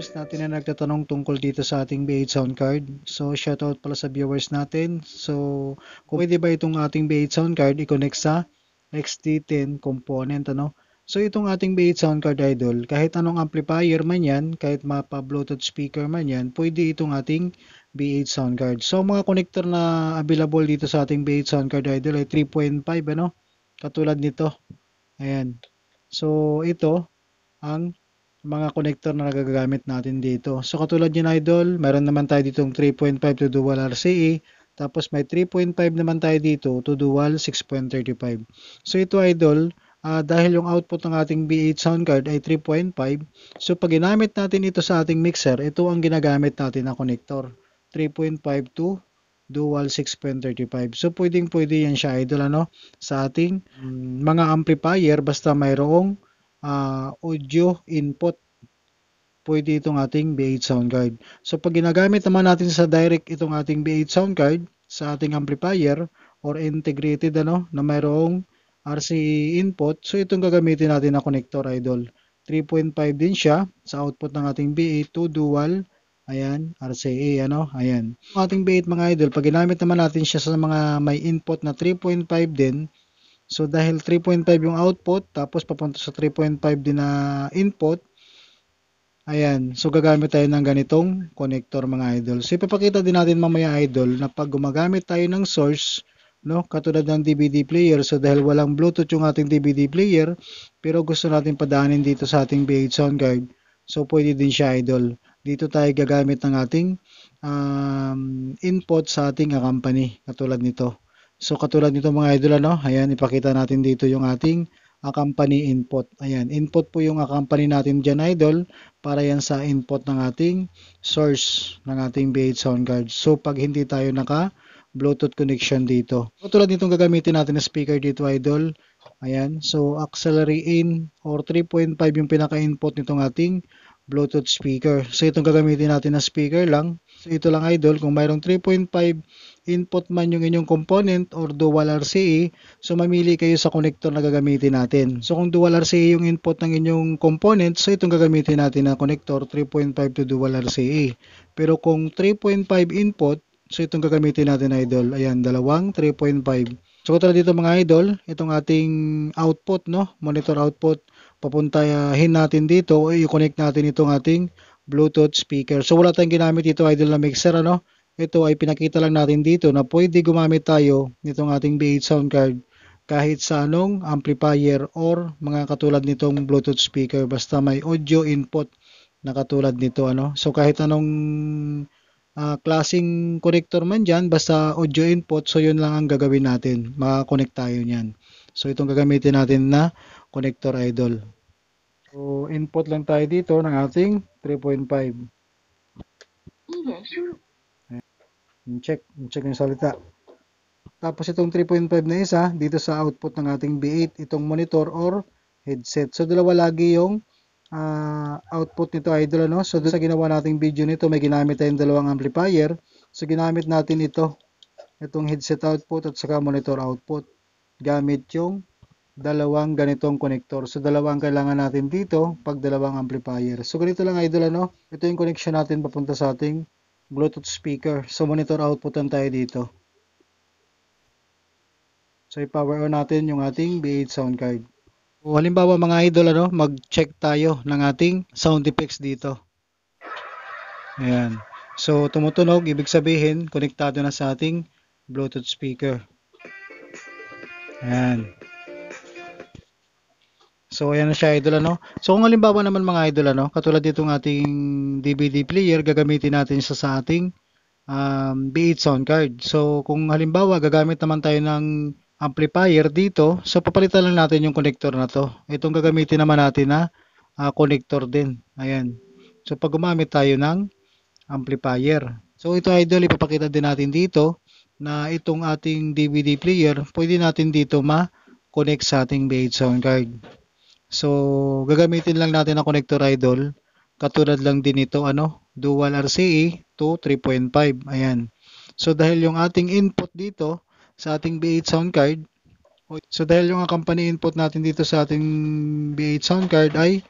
viewers natin na nagtatanong tungkol dito sa ating B8 sound card. So, shoutout pala sa viewers natin. So, kung pwede ba itong ating B8 sound card i-connect sa XT10 component, ano? So, itong ating B8 sound card idol, kahit anong amplifier man yan, kahit mapa-Bluetooth speaker man yan, pwede itong ating B8 sound card. So, mga connector na available dito sa ating B8 sound card idol ay 3.5, ano? Katulad nito. Ayan. So, ito ang mga connector na nagagamit natin dito. So katulad yun idol, meron naman tayo ditong 3.5 to dual RCA, tapos may 3.5 naman tayo dito to dual 6.35. So ito idol, dahil yung output ng ating B8 sound card ay 3.5, so pag ginamit natin ito sa ating mixer, ito ang ginagamit natin na connector, 3.5 to dual 6.35. So pwede yan siya idol, ano, sa ating mga amplifier basta mayroong audio input, pwede itong ating B8 sound card. So pag ginagamit naman natin sa direct itong ating B8 sound card sa ating amplifier or integrated, ano, na mayroong RCA input, so itong gagamitin natin na connector idol. 3.5 din siya sa output ng ating B8 to dual, ayan, RCA, ano, ayan. Ang ating B8 mga idol, pag ginamit naman natin siya sa mga may input na 3.5 din, so dahil 3.5 yung output, tapos papunta sa 3.5 din na input, ayan, so gagamit tayo ng ganitong connector mga idol. So ipapakita din natin mamaya idol na pag gumagamit tayo ng source, no, katulad ng DVD player, so dahil walang Bluetooth yung ating DVD player, pero gusto natin padaanin dito sa ating B8 sound card, so pwede din siya idol. Dito tayo gagamit ng ating input sa ating company, katulad nito. So katulad nito mga idol, ano, ayan, ipakita natin dito yung ating company input. Ayan, input po yung company natin dyan idol, para yan sa input ng ating source ng ating B8 sound card. So pag hindi tayo naka Bluetooth connection dito. Katulad nitong gagamitin natin na speaker dito idol. Ayan, so auxiliary in or 3.5 yung pinaka-input nitong ating Bluetooth speaker. So itong gagamitin natin na speaker lang. So ito lang idol, kung mayroong 3.5 input man yung inyong component or dual RCA, so mamili kayo sa connector na gagamitin natin. So kung dual RCA yung input ng inyong component, so itong gagamitin natin na connector 3.5 to dual RCA. Pero kung 3.5 input, so itong gagamitin natin idol. Ayan, dalawang 3.5. So katulad dito mga idol, itong ating output, no, monitor output, papuntahin natin dito o i-connect natin itong ating Bluetooth speaker. So wala tayong ginamit dito idol na mixer, ano. Ito ay pinakita lang natin dito na pwede gumamit tayo nitong ating B8 sound card kahit sa anong amplifier or mga katulad nitong Bluetooth speaker basta may audio input na katulad nito, ano. So kahit anong klaseng connector man dyan, basta audio input, so yun lang ang gagawin natin, makakonect tayo nyan. So itong gagamitin natin na connector idol. So input lang tayo dito ng ating 3.5. Check yung salita. Tapos itong 3.5 na isa dito sa output ng ating B8, itong monitor or headset. So dalawa lagi yung output nito idol, ano. So doon sa ginawa nating video nito, may ginamit tayong dalawang amplifier. So ginamit natin itong headset output at saka monitor output, gamit yung dalawang ganitong connector. So dalawang kailangan natin dito pag dalawang amplifier. So ganito lang idol, ano. Ito yung connection natin papunta sa ating Bluetooth speaker. So monitor output lang tayo dito. So i-power on natin yung ating B8 sound card. O halimbawa mga idol, ano, mag-check tayo ng ating sound effects dito. Ayan. So tumutunog, ibig sabihin konektado na sa ating Bluetooth speaker. Ayan. So ayan na siya idol, ano. So kung halimbawa naman mga idol, ano, katulad ditong ating DVD player, gagamitin natin siya sa ating B8 sound card. So kung halimbawa gagamit naman tayo ng amplifier dito, so papalitan lang natin yung connector na to. Itong gagamitin naman natin na connector din. Ayan. So pag gumamit tayo ng amplifier. So ito idol, ipapakita din natin dito na itong ating DVD player, pwede natin dito ma-connect sa ating B8 sound card. So gagamitin lang natin ang connector idol. Katulad lang din ito, ano, dual RCA to 3.5. Ayan. So dahil yung ating input dito sa ating B8 sound card, so dahil yung company input natin dito sa ating B8 sound card ay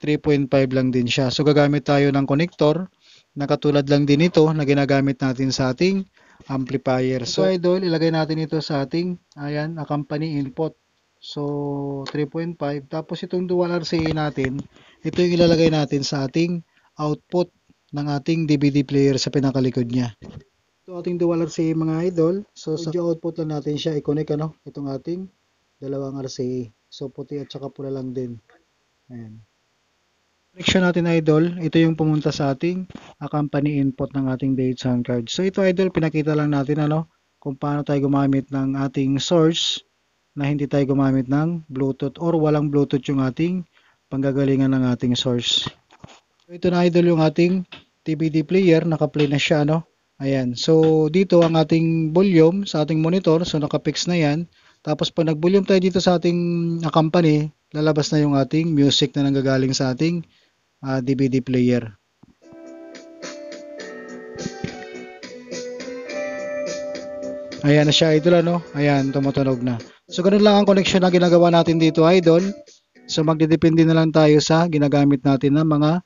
3.5 lang din siya. So gagamit tayo ng connector na katulad lang din ito na ginagamit natin sa ating amplifier. So idol, ilagay natin ito sa ating company input. So 3.5. Tapos itong dual RCA natin, ito yung ilalagay natin sa ating output ng ating DVD player sa pinakalikod niya. Ito ating dual RCA mga idol. So sa audio output lang natin siya i-connect itong ating dalawang RCA. So puti at saka pula lang din. Ayan. Connection natin idol, ito yung pumunta sa ating company input ng ating B8 sound card. So ito idol, pinakita lang natin kung paano tayo gumamit ng ating source na hindi tayo gumamit ng Bluetooth or walang Bluetooth yung ating panggagalingan ng ating source. So ito na idol yung ating DVD player, naka-play na siya Ayan. So dito ang ating volume sa ating monitor, so naka-fix na yan. Tapos pag nag-volume tayo dito sa ating company, lalabas na yung ating music na nanggagaling sa ating DVD player. Ayan na siya idol Ayan, tumutunog na. So ganun lang ang connection na ginagawa natin dito idol. So magdedepende na lang tayo sa ginagamit natin ng mga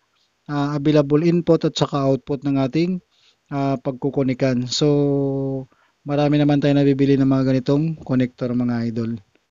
available input at saka output ng ating pagkukonikan. So marami naman tayo nabibili ng mga ganitong connector mga idol.